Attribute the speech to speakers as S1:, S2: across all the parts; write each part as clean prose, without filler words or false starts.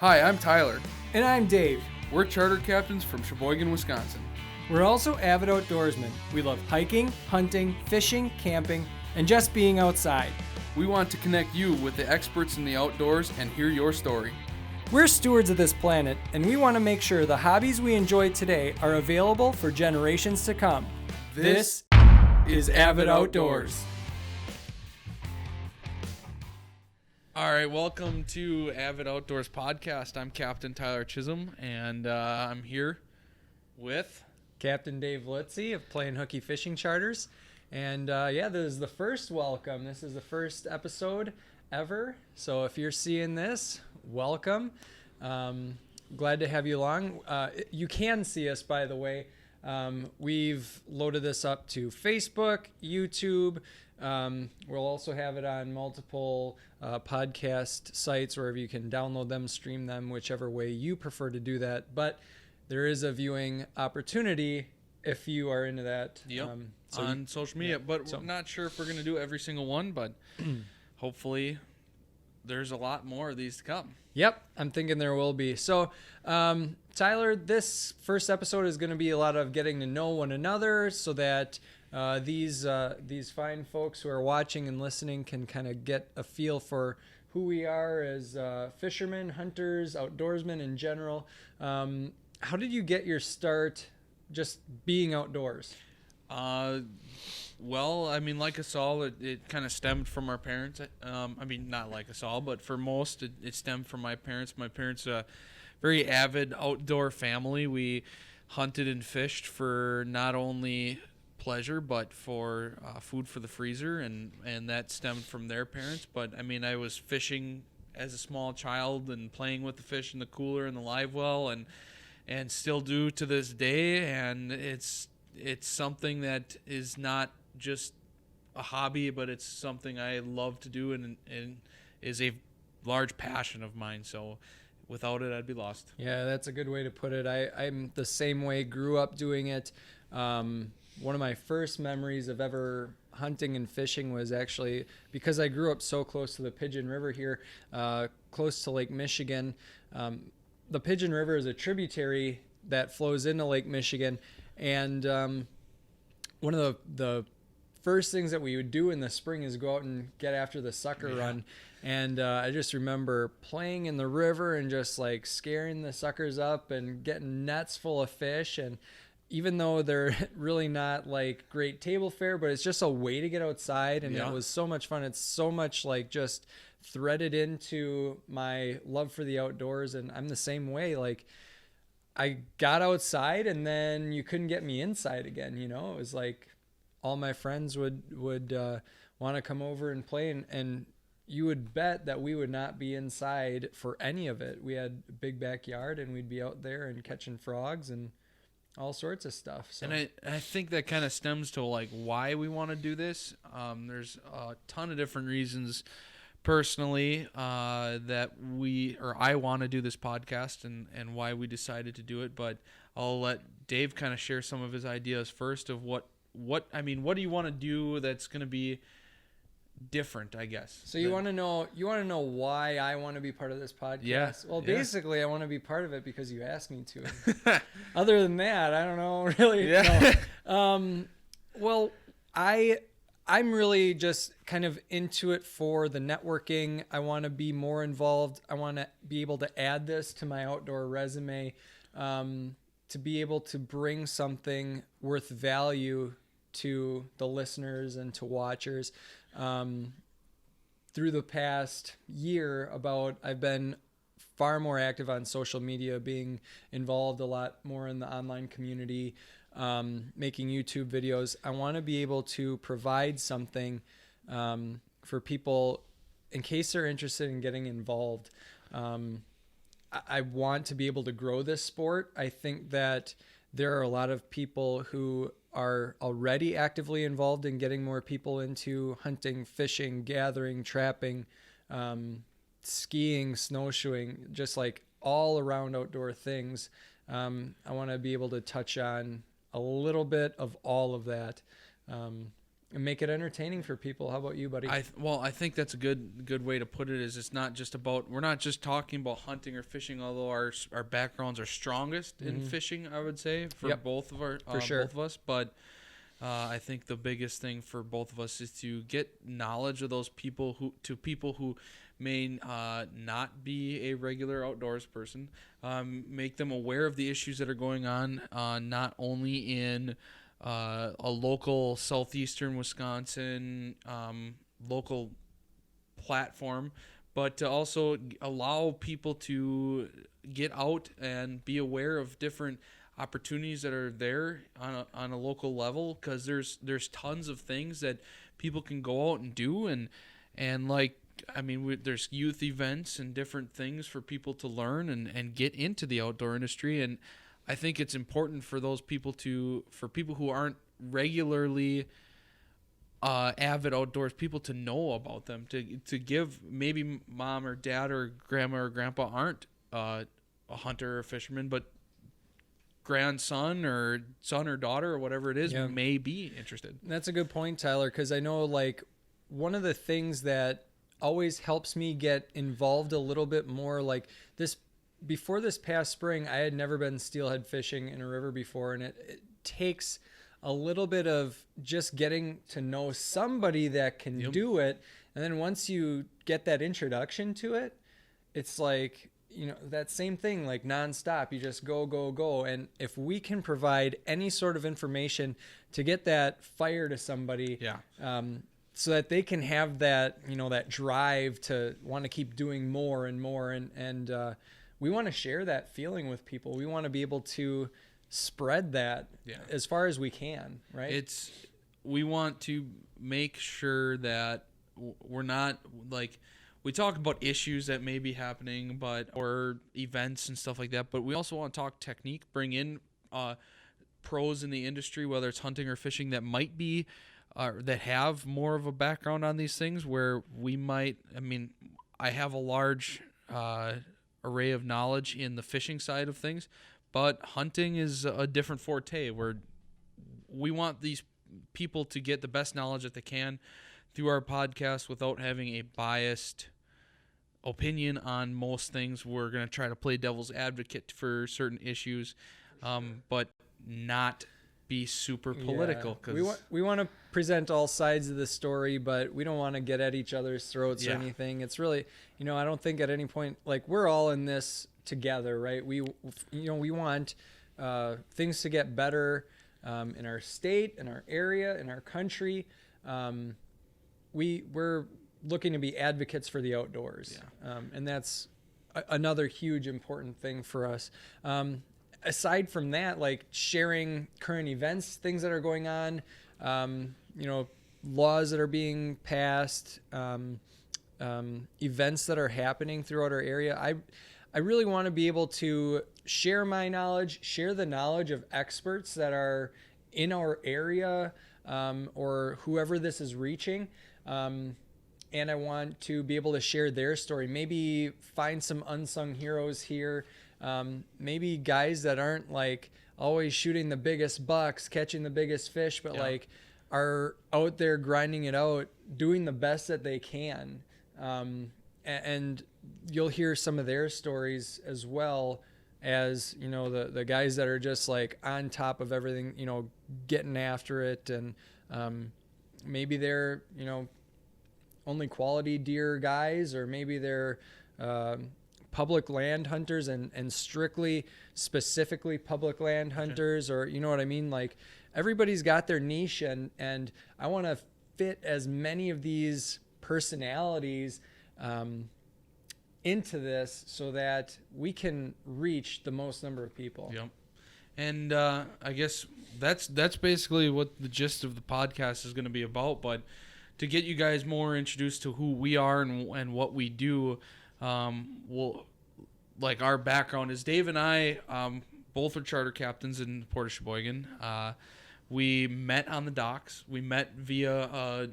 S1: Hi, I'm Tyler.
S2: And I'm Dave.
S1: We're charter captains from Sheboygan, Wisconsin.
S2: We're also avid outdoorsmen. We love hiking, hunting, fishing, camping, and just being outside.
S1: We want to connect you with the experts in the outdoors and hear your story.
S2: We're stewards of this planet, and we want to make sure the hobbies we enjoy today are available for generations to come. This is Avid Outdoors.
S1: All right, welcome to Avid Outdoors Podcast. I'm Captain Tyler Chisholm, and I'm here with
S2: Captain Dave Litzy of Plain Hooky Fishing Charters. And this is the first welcome. This is the first episode ever. So if you're seeing this, welcome. Glad to have you along. You can see us, by the way. We've loaded this up to Facebook, YouTube. We'll also have it on multiple podcast sites wherever you can download them, stream them, whichever way you prefer to do that. But there is a viewing opportunity if you are into that.
S1: Yep. On social media. But we're not sure if we're going to do every single one, but hopefully there's a lot more of these to come.
S2: Yep, I'm thinking there will be. So, Tyler, this first episode is going to be a lot of getting to know one another so that these fine folks who are watching and listening can kind of get a feel for who we are as fishermen, hunters, outdoorsmen in general. How did you get your start just being outdoors?
S1: Well, I mean, like us all, it kind of stemmed from our parents. I mean, not like us all, but for most, it stemmed from my parents. My parents are a very avid outdoor family. We hunted and fished for not only pleasure, but for food for the freezer, and that stemmed from their parents. But, I mean, I was fishing as a small child and playing with the fish in the cooler and the live well, and still do to this day, and it's something that is not just a hobby, but it's something I love to do and is a large passion of mine. So without it, I'd be lost.
S2: Yeah, that's a good way to put it. I'm the same way, grew up doing it. One of my first memories of ever hunting and fishing was actually because I grew up so close to the Pigeon River here, close to Lake Michigan. The Pigeon River is a tributary that flows into Lake Michigan, and one of the first things that we would do in the spring is go out and get after the sucker run. And I just remember playing in the river and just like scaring the suckers up and getting nets full of fish. And even though they're really not like great table fare, but it's just a way to get outside, and it was so much fun. It's so much like just threaded into my love for the outdoors, and I'm the same way. Like, I got outside and then you couldn't get me inside again. You know, it was like all my friends would want to come over and play, and you would bet that we would not be inside for any of it. We had a big backyard and we'd be out there and catching frogs and all sorts of stuff. So.
S1: And I think that kind of stems to like why we want to do this. There's a ton of different reasons personally that I want to do this podcast and why we decided to do it, but I'll let Dave kind of share some of his ideas first of what do you want to do that's going to be different, I guess.
S2: So you want to know why I want to be part of this podcast?
S1: Yeah.
S2: Well, basically I want to be part of it because you asked me to. Other than that, I don't know really.
S1: Yeah.
S2: No. Well, I'm really just kind of into it for the networking. I want to be more involved. I want to be able to add this to my outdoor resume, to be able to bring something worth value to the listeners and to watchers. Through the past year, I've been far more active on social media, being involved a lot more in the online community, making YouTube videos. I want to be able to provide something for people in case they're interested in getting involved. I want to be able to grow this sport. I think that there are a lot of people who are already actively involved in getting more people into hunting, fishing, gathering, trapping, skiing, snowshoeing, just like all around outdoor things. I want to be able to touch on a little bit of all of that. and make it entertaining for people. How about you, buddy?
S1: I think that's a good way to put it. Is it's not just about, we're not just talking about hunting or fishing, although our backgrounds are strongest in fishing, I would say, for both of our
S2: For sure.
S1: both of us. But I think the biggest thing for both of us is to get knowledge of those people who may not be a regular outdoors person, make them aware of the issues that are going on, not only in a local southeastern Wisconsin local platform, but to also allow people to get out and be aware of different opportunities that are there on a local level, because there's tons of things that people can go out and do, and like, I mean, there's youth events and different things for people to learn and get into the outdoor industry. And I think it's important for those people for people who aren't regularly avid outdoors people to know about them, to give, maybe mom or dad or grandma or grandpa aren't a hunter or fisherman, but grandson or son or daughter or whatever it is may be interested.
S2: That's a good point, Tyler, because I know, like, one of the things that always helps me get involved a little bit more, like this, before this past spring, I had never been steelhead fishing in a river before, and it takes a little bit of just getting to know somebody that can do it. And then once you get that introduction to it, it's like, you know, that same thing, like nonstop. You just go. And if we can provide any sort of information to get that fire to somebody, so that they can have that, you know, that drive to want to keep doing more and more. And we want to share that feeling with people. We want to be able to spread that as far as we can, right?
S1: We want to make sure that we're not, like, we talk about issues that may be happening, or events and stuff like that, but we also want to talk technique, bring in pros in the industry, whether it's hunting or fishing, that might be that have more of a background on these things, where we might, I mean, I have a large array of knowledge in the fishing side of things, but hunting is a different forte, where we want these people to get the best knowledge that they can through our podcast without having a biased opinion on most things. We're going to try to play devil's advocate for certain issues, but not be super political. Cause
S2: we want to present all sides of the story, but we don't want to get at each other's throats or anything. It's really, you know, I don't think at any point, like, we're all in this together, right? We want things to get better in our state, in our area, in our country. We're looking to be advocates for the outdoors, and that's another huge important thing for us. Aside from that, like sharing current events, things that are going on, you know, laws that are being passed, events that are happening throughout our area. I really want to be able to share my knowledge, share the knowledge of experts that are in our area, or whoever this is reaching. And I want to be able to share their story, maybe find some unsung heroes here. Maybe guys that aren't like always shooting the biggest bucks, catching the biggest fish, but like are out there grinding it out, doing the best that they can. And you'll hear some of their stories as well as, you know, the guys that are just like on top of everything, you know, getting after it. And maybe they're, you know, only quality deer guys, or maybe they're public land hunters and strictly, specifically public land hunters, or, you know what I mean? Like, everybody's got their niche, and I want to fit as many of these personalities into this so that we can reach the most number of people.
S1: Yep. And I guess that's basically what the gist of the podcast is going to be about. But to get you guys more introduced to who we are and what we do, we'll, like, our background is Dave and I both are charter captains in Port of Sheboygan. We met on the docks. We met via a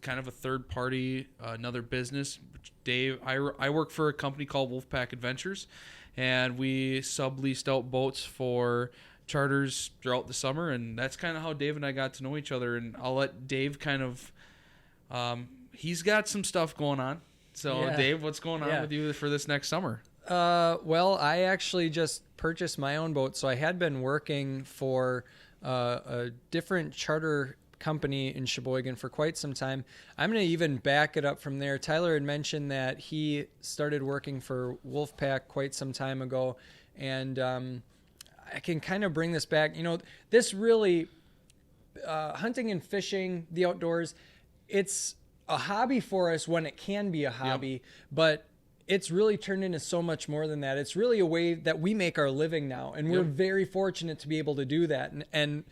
S1: kind of a third party, another business. Dave, I work for a company called Wolfpack Adventures, and we subleased out boats for charters throughout the summer, and that's kind of how Dave and I got to know each other. And I'll let Dave kind of, he's got some stuff going on. So
S2: Yeah.
S1: Dave, what's going on
S2: Yeah.
S1: with you for this next summer?
S2: Well, I actually just purchased my own boat. So I had been working for a different charter company in Sheboygan for quite some time. I'm going to even back it up from there. Tyler had mentioned that he started working for Wolfpack quite some time ago. And I can kind of bring this back. You know, this really, hunting and fishing, the outdoors, it's a hobby for us when it can be a hobby, but it's really turned into so much more than that. It's really a way that we make our living now, and we're very fortunate to be able to do that. And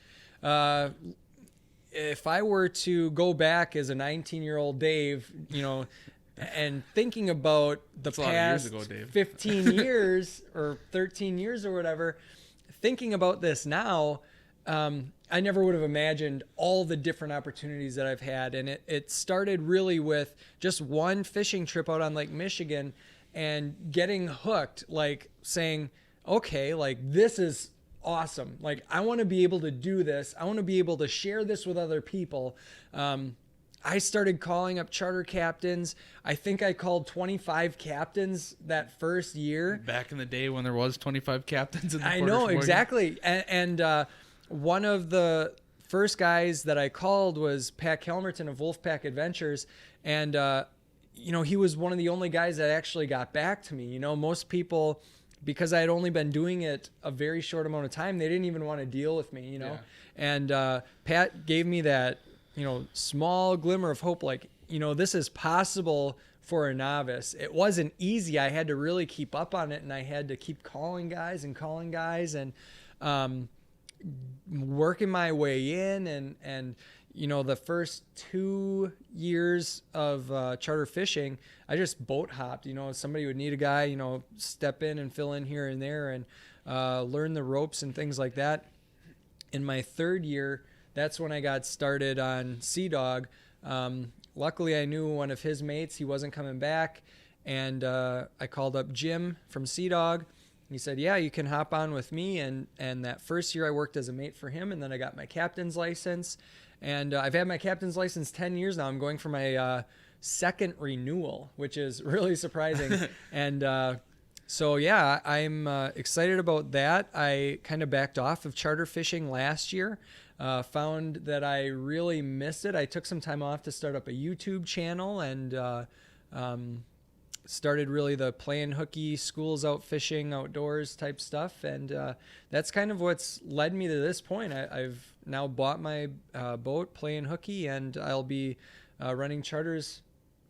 S2: if I were to go back as a 19-year-old Dave, you know, and thinking about the
S1: That's a lot of years
S2: past
S1: ago, Dave.
S2: 15 years or 13 years or whatever, thinking about this now, I never would have imagined all the different opportunities that I've had. And it started really with just one fishing trip out on Lake Michigan and getting hooked, like saying, okay, like this is awesome. Like I want to be able to do this. I want to be able to share this with other people. I started calling up charter captains. I think I called 25 captains that first year.
S1: Back in the day when there was 25 captains in the
S2: I
S1: Port of
S2: know,
S1: Sheboygan.
S2: exactly. And one of the first guys that I called was Pat Kelmerton of Wolfpack Adventures. And, you know, he was one of the only guys that actually got back to me. You know, most people, because I had only been doing it a very short amount of time, they didn't even want to deal with me, you know.
S1: Yeah.
S2: And Pat gave me that, you know, small glimmer of hope, like, you know, this is possible for a novice. It wasn't easy. I had to really keep up on it, and I had to keep calling guys and working my way in. And you know, the first 2 years of charter fishing, I just boat hopped. You know, somebody would need a guy, you know, step in and fill in here and there, and learn the ropes and things like that. In my third year, that's when I got started on Sea Dog. Luckily, I knew one of his mates. He wasn't coming back, and I called up Jim from Sea Dog. He said, yeah, you can hop on with me. And that first year I worked as a mate for him, and then I got my captain's license. And I've had my captain's license 10 years now. I'm going for my second renewal, which is really surprising. And so, yeah, I'm excited about that. I kind of backed off of charter fishing last year. Found that I really missed it. I took some time off to start up a YouTube channel, and started really the playing hooky, schools out fishing, outdoors type stuff. And that's kind of what's led me to this point. I've now bought my boat, playing hooky, and I'll be running charters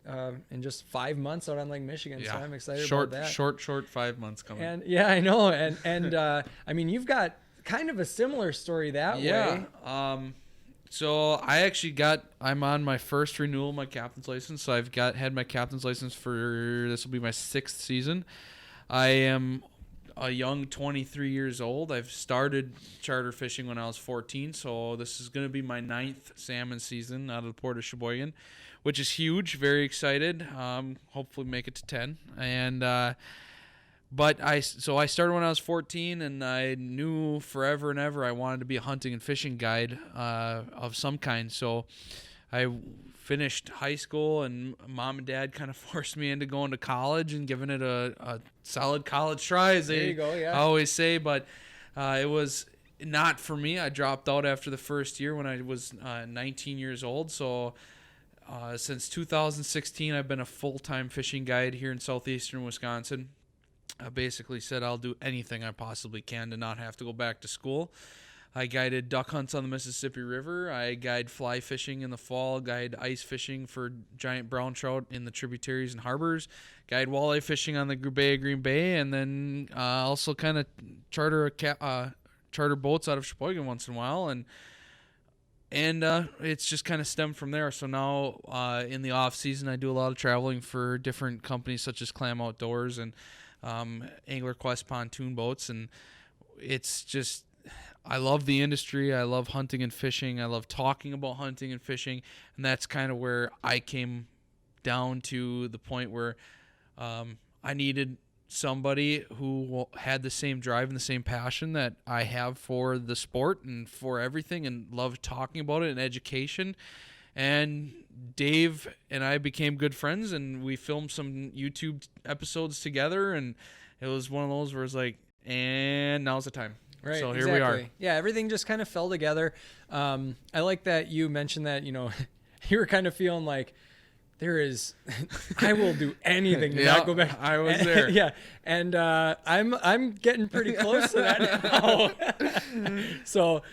S2: in just 5 months out on Lake Michigan.
S1: Yeah.
S2: So I'm excited
S1: Short,
S2: about that.
S1: Short 5 months coming.
S2: And yeah, I know. And I mean, you've got kind of a similar story that way.
S1: So I actually I'm on my first renewal of my captain's license. So I've had my captain's license for, this will be my 6th season. I am a young 23 years old. I've started charter fishing when I was 14. So this is going to be my 9th salmon season out of the Port of Sheboygan, which is huge. Very excited. Hopefully make it to 10. And, but I started when I was 14, and I knew forever and ever I wanted to be a hunting and fishing guide of some kind. So I finished high school, and mom and dad kind of forced me into going to college and giving it a solid college try, as
S2: There you go, yeah.
S1: I always say. But it was not for me. I dropped out after the first year when I was 19 years old. So since 2016, I've been a full-time fishing guide here in southeastern Wisconsin. I basically said I'll do anything I possibly can to not have to go back to school. I guided duck hunts on the Mississippi River. I guide fly fishing in the fall, guide ice fishing for giant brown trout in the tributaries and harbors, guide walleye fishing on the Bay of Green Bay, and then also kind of charter boats out of Sheboygan once in a while. And it's just kind of stemmed from there. So now in the off season, I do a lot of traveling for different companies such as Avid Outdoors and Angler Quest pontoon boats, and it's just, I love the industry. I love hunting and fishing. I love talking about hunting and fishing, and that's kind of where I came down to the point where I needed somebody who had the same drive and the same passion that I have for the sport and for everything, and love talking about it and education. And Dave and I became good friends, and we filmed some YouTube episodes together, and it was one of those where it's like, and now's the time.
S2: Right.
S1: So here
S2: exactly.
S1: we are.
S2: Yeah, everything just kind of fell together. I like that you mentioned that, you were kind of feeling like I will do anything to not go back.
S1: I was there.
S2: Yeah. And I'm getting pretty close to that now. So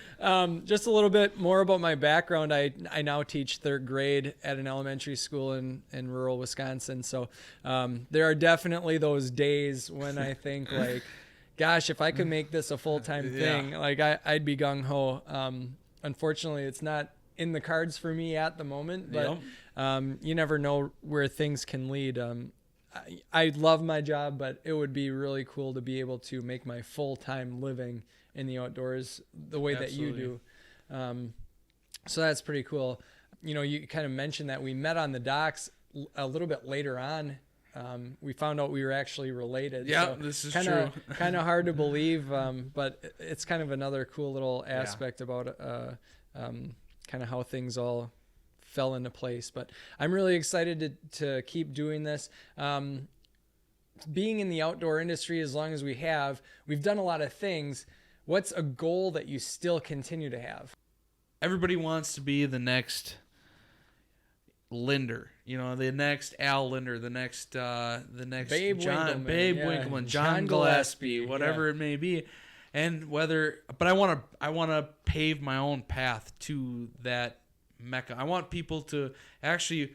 S2: just a little bit more about my background. I now teach third grade at an elementary school in rural Wisconsin. So there are definitely those days when I think like, gosh, if I could make this a full-time thing, like I'd be gung-ho. Unfortunately, it's not in the cards for me at the moment, but you never know where things can lead. I love my job, but it would be really cool to be able to make my full-time living in the outdoors the way that you do. So that's pretty cool. You kind of mentioned that we met on the docks a little bit later on. We found out we were actually related.
S1: Yeah,
S2: so
S1: this is
S2: true.
S1: true.
S2: Kind of hard to believe, but it's kind of another cool little aspect about kind of how things all fell into place. But I'm really excited to keep doing this. Being in the outdoor industry as long as we've done a lot of things. What's a goal that you still continue to have?
S1: Everybody wants to be the next Linder, the next Al Linder, the next
S2: Babe
S1: John,
S2: Winkleman,
S1: Winkleman, John Gillespie, whatever it may be. And but I want to pave my own path to that mecca. I want people to actually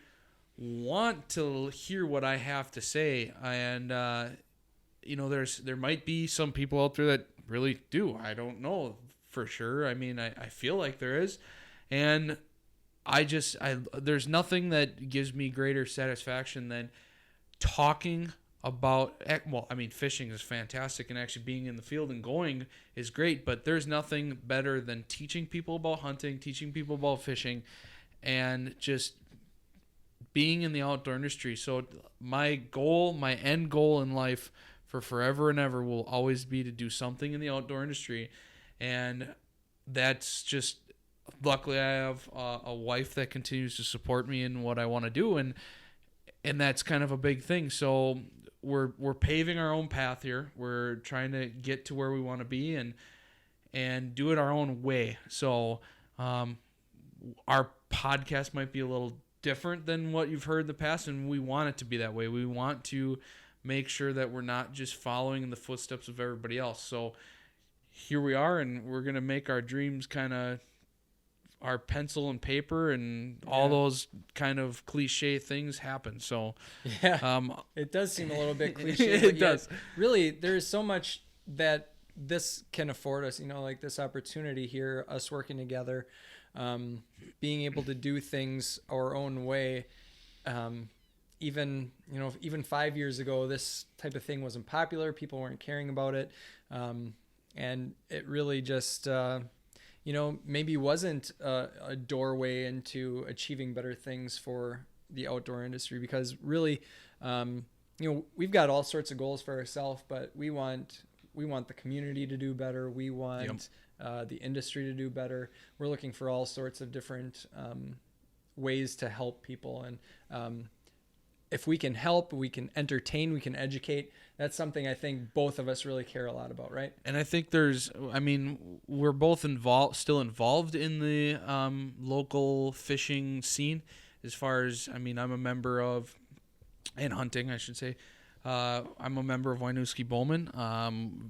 S1: want to hear what I have to say. And, there might be some people out there that really do. I don't know for sure. I mean, I feel like there is. And there's nothing that gives me greater satisfaction than talking about, fishing is fantastic, and actually being in the field and going is great, but there's nothing better than teaching people about hunting, teaching people about fishing, and just being in the outdoor industry. So my end goal in life for forever and ever will always be to do something in the outdoor industry. And that's just, luckily I have a wife that continues to support me in what I want to do, and that's kind of a big thing. So we're paving our own path here. We're trying to get to where we want to be and do it our own way. So our podcast might be a little different than what you've heard in the past, and we want it to be that way. We want to make sure that we're not just following in the footsteps of everybody else. So here we are, and we're going to make our dreams kind of our pencil and paper and all those kind of cliche things happen. So
S2: it does seem a little bit cliche.
S1: It does.
S2: Really, there's so much that this can afford us, like this opportunity here, us working together, being able to do things our own way. Even 5 years ago, this type of thing wasn't popular. People weren't caring about it. And it really just, maybe wasn't a doorway into achieving better things for the outdoor industry, because really, we've got all sorts of goals for ourselves, but we want the community to do better. We want the industry to do better. We're looking for all sorts of different ways to help people. And if we can help, we can entertain, we can educate. That's something I think both of us really care a lot about, right?
S1: And I think we're both still involved in the local fishing scene. As far as, I'm a member of, and hunting, I should say. I'm a member of Winooski Bowman,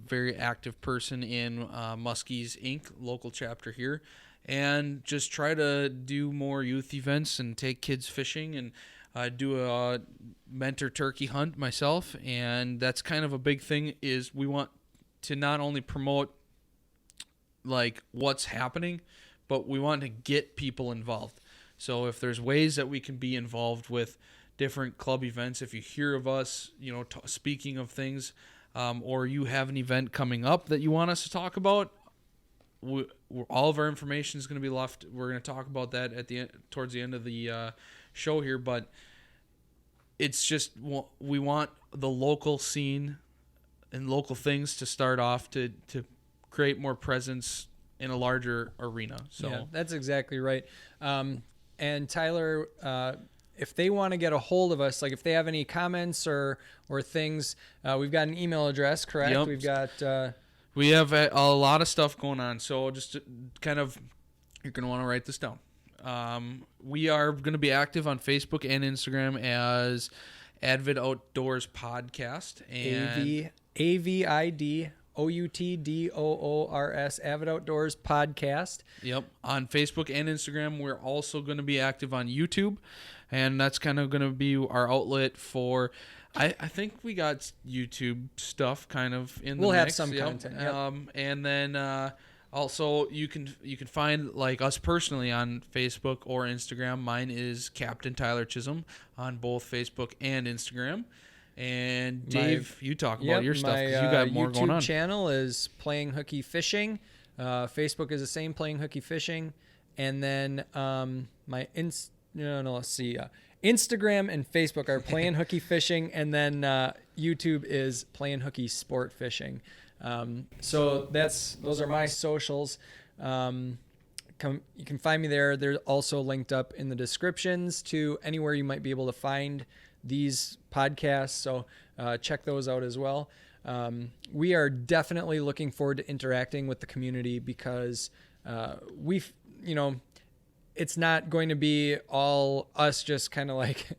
S1: very active person in Muskies Inc., local chapter here, and just try to do more youth events and take kids fishing, and do a mentor turkey hunt myself. And that's kind of a big thing, is we want to not only promote like what's happening, but we want to get people involved. So if there's ways that we can be involved with different club events, if you hear of us, speaking of things, or you have an event coming up that you want us to talk about, all of our information is going to be left. We're going to talk about that at the end, towards the end of the show here, but it's just, we want the local scene and local things to start off to create more presence in a larger arena. So
S2: yeah, that's exactly right. And Tyler, if they want to get a hold of us, like if they have any comments or things, we've got an email address, correct?
S1: Yep.
S2: We've got
S1: we have a lot of stuff going on. So just kind of, you're going to want to write this down. We are going to be active on Facebook and Instagram as Avid Outdoors Podcast. And
S2: AVIDOUTDOORS, Avid Outdoors Podcast.
S1: Yep. On Facebook and Instagram, we're also going to be active on YouTube, and that's kind of going to be our outlet for. I think we got YouTube stuff kind of in the
S2: We'll have
S1: mix.
S2: some
S1: Yep.
S2: content. Yep.
S1: And then also you can find like us personally on Facebook or Instagram. Mine is Captain Tyler Chisholm on both Facebook and Instagram. And Dave, you talk about your stuff because you got more
S2: YouTube
S1: going on.
S2: YouTube channel is Playing Hooky Fishing. Facebook is the same, Playing Hooky Fishing. And then let's see. Instagram and Facebook are Playing Hooky Fishing, and then YouTube is Playing Hooky Sport Fishing. So those are my socials. You can find me there. They're also linked up in the descriptions to anywhere you might be able to find these podcasts. So check those out as well. We are definitely looking forward to interacting with the community because it's not going to be all us just kind of like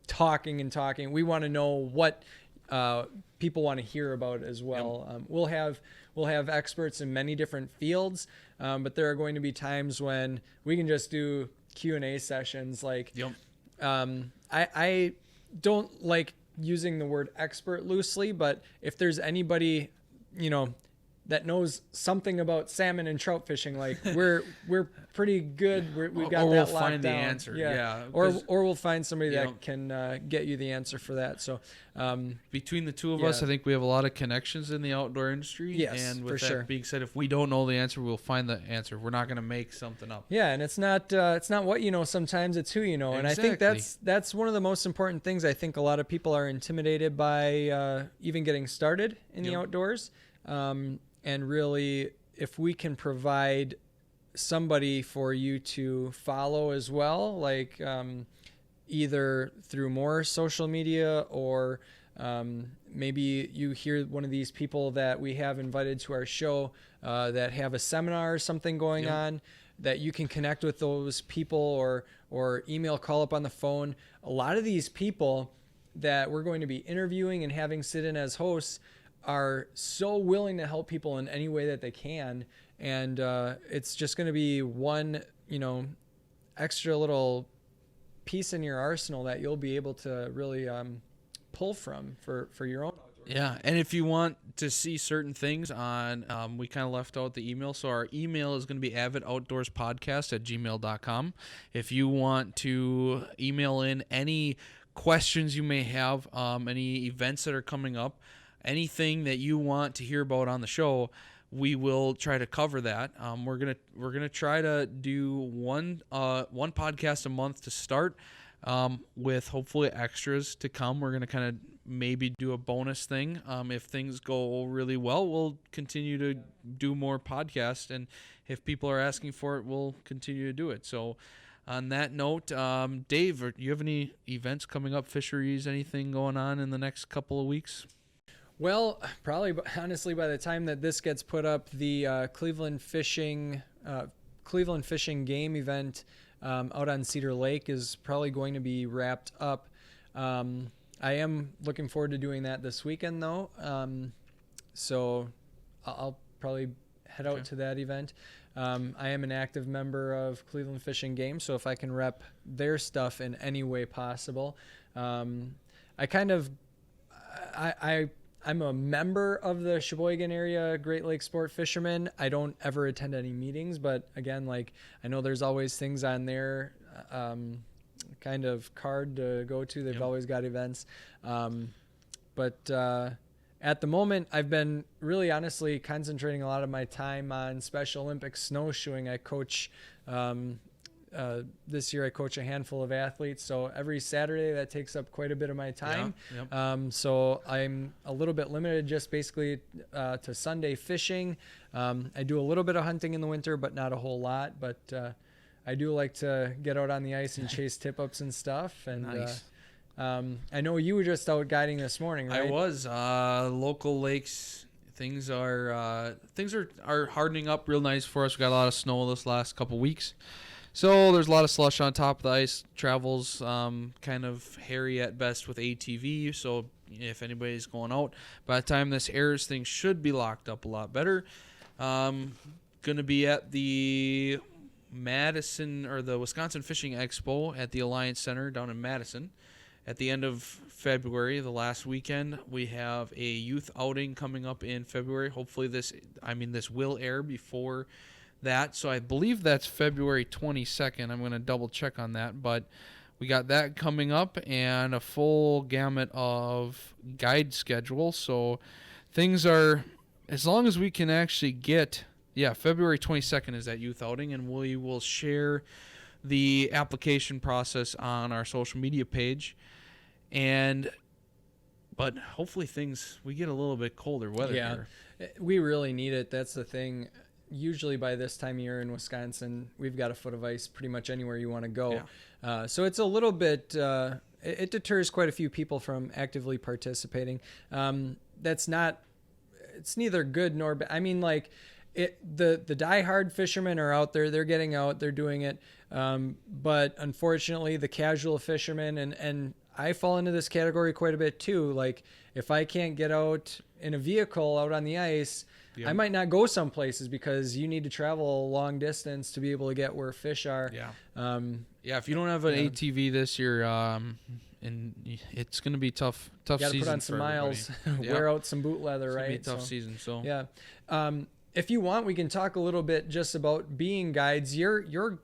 S2: talking and talking. We want to know what people want to hear about as well. Yep. We'll have experts in many different fields, but there are going to be times when we can just do Q&A sessions. Like,
S1: yep.
S2: I don't like using the word expert loosely, but if there's anybody, that knows something about salmon and trout fishing, like we're pretty good. We've got
S1: or
S2: that
S1: we'll
S2: locked
S1: find
S2: down.
S1: the answer. Yeah.
S2: Or we'll find somebody that can get you the answer for that. So
S1: between the two of us, I think we have a lot of connections in the outdoor industry.
S2: Yes,
S1: and with
S2: for sure.
S1: being said, if we don't know the answer, we'll find the answer. We're not going to make something up.
S2: Yeah, and it's not what you know. Sometimes it's who you know. And
S1: Exactly.
S2: I think that's one of the most important things. I think a lot of people are intimidated by even getting started in the outdoors. And really, if we can provide somebody for you to follow as well, like either through more social media or maybe you hear one of these people that we have invited to our show that have a seminar or something going on, that you can connect with those people or email, call up on the phone. A lot of these people that we're going to be interviewing and having sit in as hosts are so willing to help people in any way that they can. And it's just going to be one, extra little piece in your arsenal that you'll be able to really pull from for your own.
S1: Yeah, and if you want to see certain things on, we kind of left out the email. So our email is going to be avidoutdoorspodcast@gmail.com. If you want to email in any questions you may have, any events that are coming up, anything that you want to hear about on the show, we will try to cover that. We're gonna try to do one podcast a month to start, with hopefully extras to come. We're gonna kind of maybe do a bonus thing. If things go really well, we'll continue to do more podcasts, and if people are asking for it, we'll continue to do it. So on that note, Dave, do you have any events coming up, fisheries, anything going on in the next couple of weeks?
S2: Well, probably, honestly, by the time that this gets put up, the Cleveland Fishing Game event out on Cedar Lake is probably going to be wrapped up. I am looking forward to doing that this weekend, though. So I'll probably head out to that event. I am an active member of Cleveland Fishing Game, so if I can rep their stuff in any way possible, I'm a member of the Sheboygan Area Great Lakes Sport Fishermen. I don't ever attend any meetings, but again, like I know there's always things on their kind of card to go to. They've always got events. But at the moment, I've been really honestly concentrating a lot of my time on Special Olympics snowshoeing. I coach this year I coach a handful of athletes, so every Saturday that takes up quite a bit of my time.
S1: Yeah, yep.
S2: So I'm a little bit limited just basically to Sunday fishing. I do a little bit of hunting in the winter, but not a whole lot. But I do like to get out on the ice and chase tip-ups and stuff. And
S1: Nice.
S2: I know you were just out guiding this morning, right?
S1: I was local lakes. Things are hardening up real nice for us. We got a lot of snow this last couple weeks, so there's a lot of slush on top of the ice. Travel's kind of hairy at best with ATV. So if anybody's going out, by the time this airs, things should be locked up a lot better. Gonna be at the Madison or the Wisconsin Fishing Expo at the Alliance Center down in Madison at the end of February, the last weekend. We have a youth outing coming up in February. Hopefully this will air before that. So I believe that's February 22nd. I'm going to double check on that, but we got that coming up and a full gamut of guide schedule. So things are, as long as we can actually get, February 22nd is that youth outing, and we will share the application process on our social media page. But hopefully we get a little bit colder weather here.
S2: We really need it. That's the thing. Usually by this time of year in Wisconsin, we've got a foot of ice pretty much anywhere you want to go. Yeah. So it's a little bit, it deters quite a few people from actively participating. It's neither good nor bad. I mean, like, the diehard fishermen are out there. They're getting out. They're doing it. But unfortunately, the casual fishermen, and I fall into this category quite a bit too. Like, if I can't get out in a vehicle out on the ice, yep, I might not go some places because you need to travel a long distance to be able to get where fish are.
S1: Yeah. If you don't have an ATV this year, and it's going to be tough season.
S2: You got to put on some miles, wear out some boot leather, right?
S1: It's going to be a tough season. So
S2: yeah. If you want, we can talk a little bit just about being guides. Your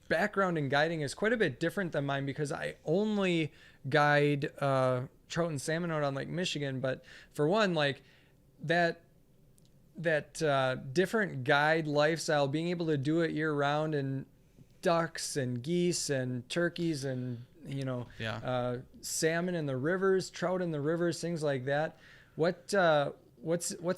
S2: background in guiding is quite a bit different than mine because I only guide trout and salmon out on Lake Michigan. But for one, like that different guide lifestyle, being able to do it year round, and ducks and geese and turkeys and salmon in the rivers, trout in the rivers, things like that. What's a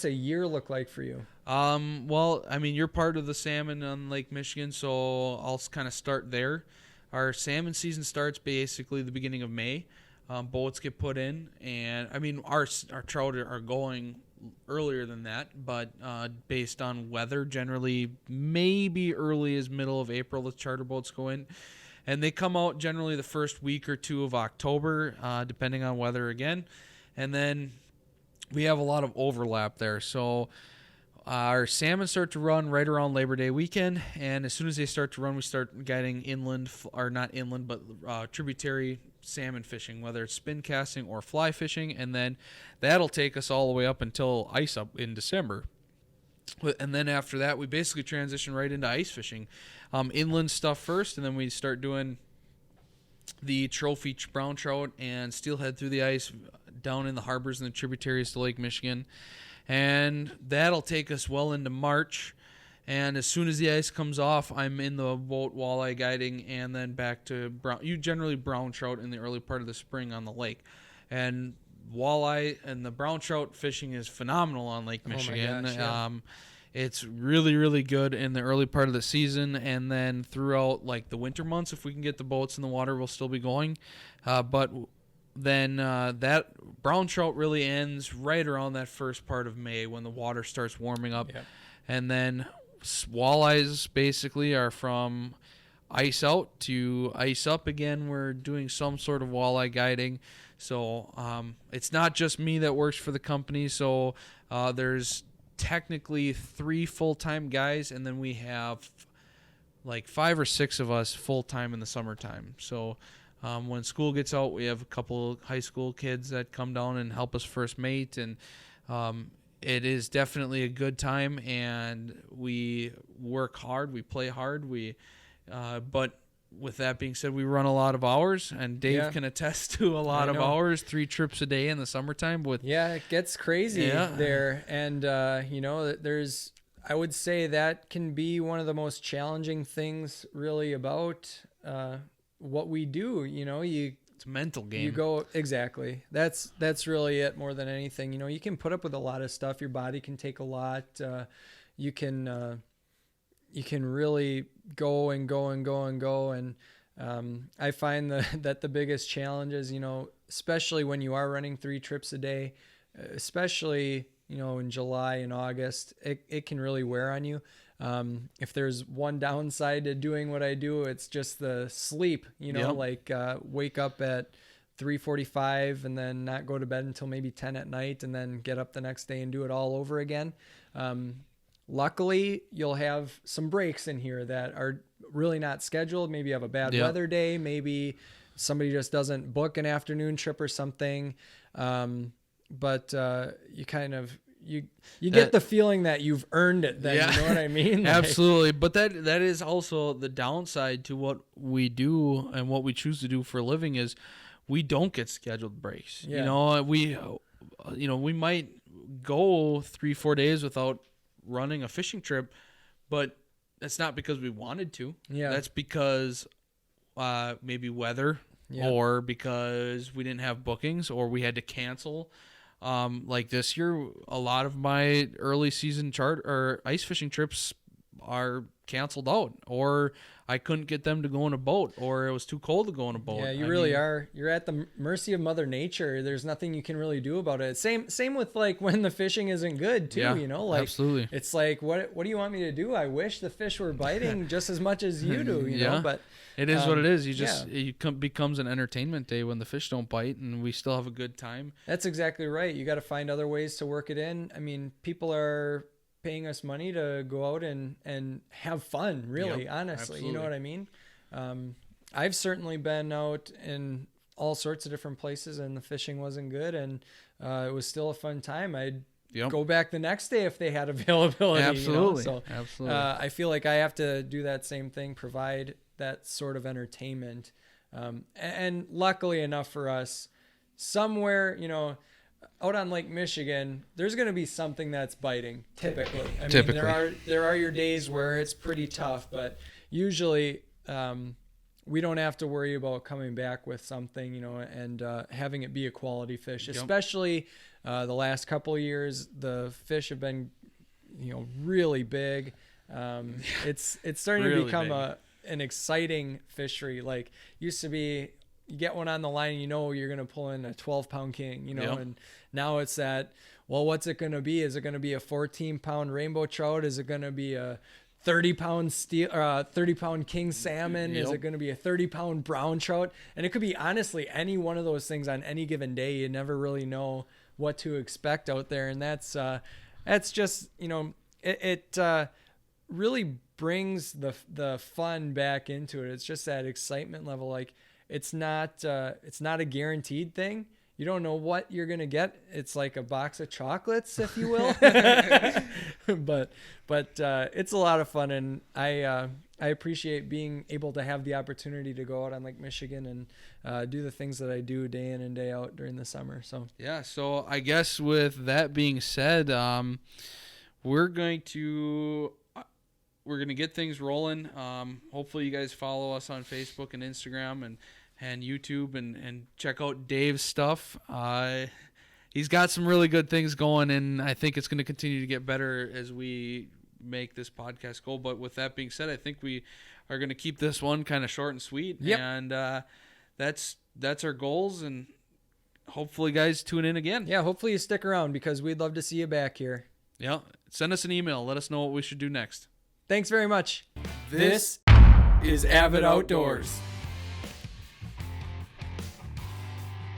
S2: year look like for you?
S1: Well, I mean, you're part of the salmon on Lake Michigan, so I'll kind of start there. Our salmon season starts basically the beginning of May. Boats get put in, and I mean, our trout are going earlier than that, but based on weather, generally maybe early as middle of April, the charter boats go in, and they come out generally the first week or two of October, depending on weather again, and then we have a lot of overlap there. So our salmon start to run right around Labor Day weekend, and as soon as they start to run, we start guiding inland, or not inland, but tributary salmon fishing, whether it's spin casting or fly fishing, and then that'll take us all the way up until ice up in December. And then after that, we basically transition right into ice fishing. Inland stuff first, and then we start doing the trophy brown trout and steelhead through the ice down in the harbors and the tributaries to Lake Michigan. And that'll take us well into March. And as soon as the ice comes off, I'm in the boat walleye guiding, and then back to brown trout in the early part of the spring on the lake. And walleye and the brown trout fishing is phenomenal on Lake Michigan.
S2: Oh my gosh, yeah.
S1: It's really, really good in the early part of the season, and then throughout like the winter months, if we can get the boats in the water, we'll still be going. But then that brown trout really ends right around that first part of May when the water starts warming up. Yep. And then walleyes basically are from ice out to ice up again. We're doing some sort of walleye guiding. So it's not just me that works for the company. So there's technically 3 full-time guys, and then we have like 5 or 6 of us full-time in the summertime. So when school gets out, we have a couple high school kids that come down and help us first mate, and it is definitely a good time, and we work hard, we play hard, but with that being said, we run a lot of hours, and Dave can attest to a lot of hours, 3 trips a day in the summertime.
S2: It gets crazy there. And, there's I would say that can be one of the most challenging things really about what we do.
S1: It's a mental game.
S2: You go exactly. That's really it more than anything. You can put up with a lot of stuff. Your body can take a lot. You can really go and go and go and go. And I find that the biggest challenge is, especially when you are running 3 trips a day, especially, in July and August, it can really wear on you. If there's one downside to doing what I do, it's just the sleep, wake up at 3:45 and then not go to bed until maybe 10 at night and then get up the next day and do it all over again. Luckily, you'll have some breaks in here that are really not scheduled. Maybe you have a bad weather day. Maybe somebody just doesn't book an afternoon trip or something. But you kind of, you get the feeling that you've earned it then, you know what I mean?
S1: Absolutely. But that is also the downside to what we do and what we choose to do for a living is we don't get scheduled breaks.
S2: Yeah.
S1: We might go 3-4 days without running a fishing trip, but that's not because we wanted to.
S2: Yeah.
S1: That's because maybe weather or because we didn't have bookings or we had to cancel. Like this year, a lot of my early season ice fishing trips are canceled out, or I couldn't get them to go on a boat, or it was too cold to go on a boat.
S2: Yeah, you really are. You're at the mercy of Mother Nature. There's nothing you can really do about it. Same with like when the fishing isn't good too.
S1: Absolutely.
S2: It's like what do you want me to do? I wish the fish were biting just as much as you do. You know, but
S1: it is what it is. It becomes an entertainment day when the fish don't bite, and we still have a good time.
S2: That's exactly right. You got to find other ways to work it in. I mean, people are paying us money to go out and have fun, really, honestly.
S1: Absolutely.
S2: You know what I mean? I've certainly been out in all sorts of different places and the fishing wasn't good, and it was still a fun time. I'd go back the next day if they had availability.
S1: Absolutely.
S2: So
S1: Absolutely.
S2: I feel like I have to do that same thing, provide that sort of entertainment. And luckily enough for us, somewhere, out on Lake Michigan, there's going to be something that's biting. Typically, I mean, there are your days where it's pretty tough, but usually we don't have to worry about coming back with something, and having it be a quality fish. Especially the last couple of years, the fish have been, really big. It's starting to become an exciting fishery. Like used to be, you get one on the line, you're going to pull in a 12-pound king, and now it's that, well, what's it going to be? Is it going to be a 14-pound rainbow trout? Is it going to be a 30-pound 30-pound king salmon? Is it going to be a 30-pound brown trout? And it could be honestly any one of those things on any given day. You never really know what to expect out there. And that's just, it really brings the fun back into it. It's just that excitement level. Like it's not a guaranteed thing. You don't know what you're going to get. It's like a box of chocolates, if you will. but it's a lot of fun, and I appreciate being able to have the opportunity to go out on Lake Michigan and do the things that I do day in and day out during the summer. So
S1: so I guess with that being said, we're going to get things rolling. Hopefully you guys follow us on Facebook and Instagram and YouTube and check out Dave's stuff. He's got some really good things going, and I think it's going to continue to get better as we make this podcast go. But with that being said, I think we are going to keep this one kind of short and sweet.
S2: Yep.
S1: And that's our goals, and hopefully guys tune in again.
S2: Yeah, hopefully you stick around because we'd love to see you back here.
S1: Yeah, send us an email. Let us know what we should do next.
S2: Thanks very much.
S3: This is Avid Outdoors.